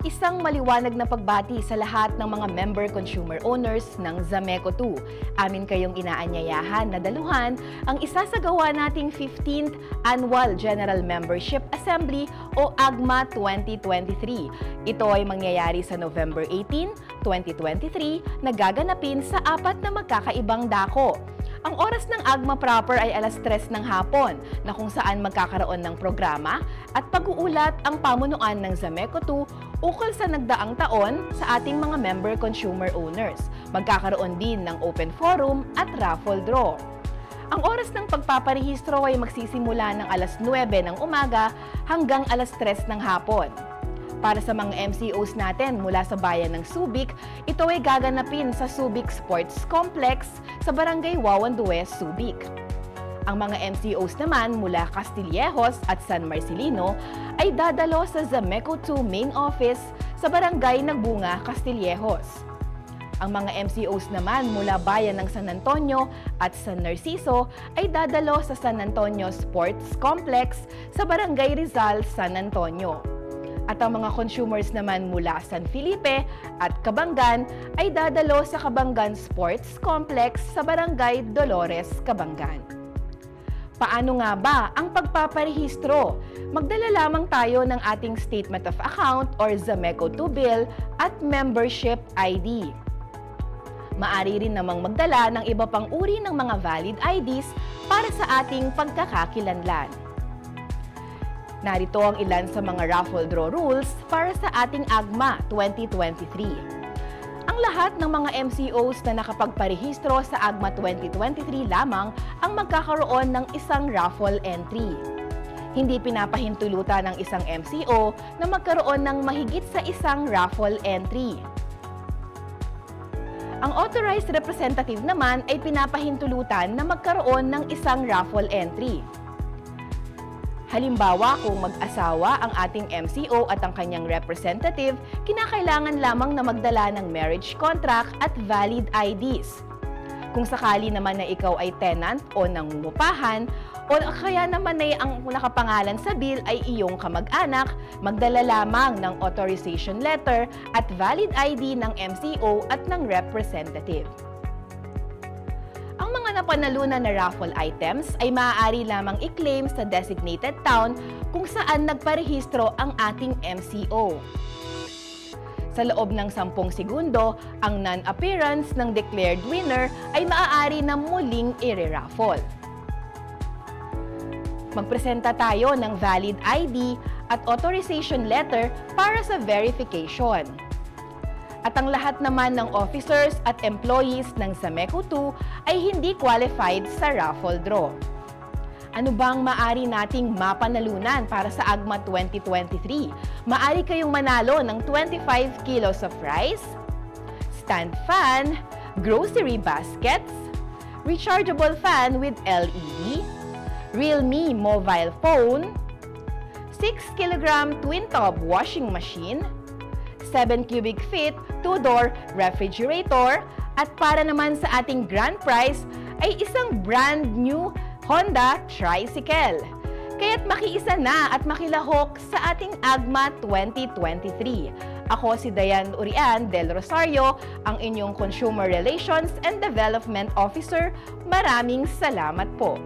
isang maliwanag na pagbati sa lahat ng mga member consumer owners ng Zameco 2. Amin kayong inaanyayahan na daluhan ang isasagawa nating 15th Annual General Membership Assembly o AGMA 2023. Ito ay mangyayari sa November 18, 2023 na gaganapin sa 4 na magkakaibang dako. Ang oras ng AGMA proper ay alas 3 ng hapon na kung saan magkakaroon ng programa at pag-uulat ang pamunuan ng Zameco 2 ukol sa nagdaang taon sa ating mga member consumer owners. Magkakaroon din ng open forum at raffle draw. Ang oras ng pagpaparehistro ay magsisimula ng alas 9 ng umaga hanggang alas 3 ng hapon. Para sa mga MCOs natin mula sa bayan ng Subic, ito ay gaganapin sa Subic Sports Complex sa Barangay Wawandues, Subic. Ang mga MCOs naman mula Castillejos at San Marcelino ay dadalo sa Zameco 2 Main Office sa Barangay Nagbunga, Castillejos. Ang mga MCOs naman mula bayan ng San Antonio at San Narciso ay dadalo sa San Antonio Sports Complex sa Barangay Rizal, San Antonio. At ang mga consumers naman mula San Felipe at Cabangan ay dadalo sa Cabangan Sports Complex sa Barangay Dolores, Cabangan. Paano nga ba ang pagpaparehistro? Magdala lamang tayo ng ating Statement of Account or Zameco 2 Bill at Membership ID. Maaari rin namang magdala ng iba pang uri ng mga valid IDs para sa ating pagkakakilanlan. Narito ang ilan sa mga raffle draw rules para sa ating AGMA 2023. Ang lahat ng mga MCOs na nakapagparehistro sa AGMA 2023 lamang ang magkakaroon ng isang raffle entry. Hindi pinapahintulutan ng isang MCO na magkaroon ng mahigit sa isang raffle entry. Ang authorized representative naman ay pinapahintulutan na magkaroon ng isang raffle entry. Halimbawa, kung mag-asawa ang ating MCO at ang kanyang representative, kinakailangan lamang na magdala ng marriage contract at valid IDs. Kung sakali naman na ikaw ay tenant o nangungupahan, o kaya naman ay ang nakapangalan sa bill ay iyong kamag-anak, magdala lamang ng authorization letter at valid ID ng MCO at ng representative. Ang mga napanalunan na raffle items ay maaari lamang i-claim sa designated town kung saan nagparehistro ang ating MCO. Sa loob ng 10 segundo, ang non-appearance ng declared winner ay maaari na muling i-raffle. Magpresenta tayo ng valid ID at authorization letter para sa verification. At ang lahat naman ng officers at employees ng Zameco 2 ay hindi qualified sa raffle draw. Ano bang maaari nating mapanalunan para sa AGMA 2023? Maaari kayong manalo ng 25 kilos of rice, stand fan, grocery baskets, rechargeable fan with LED, Realme mobile phone, 6 kg twin-tub washing machine, 7 cubic feet, 2-door refrigerator, at para naman sa ating grand prize ay isang brand new Honda tricycle. Kaya't makiisa na at makilahok sa ating AGMA 2023. Ako si Diane Urian del Rosario, ang inyong Consumer Relations and Development Officer. Maraming salamat po.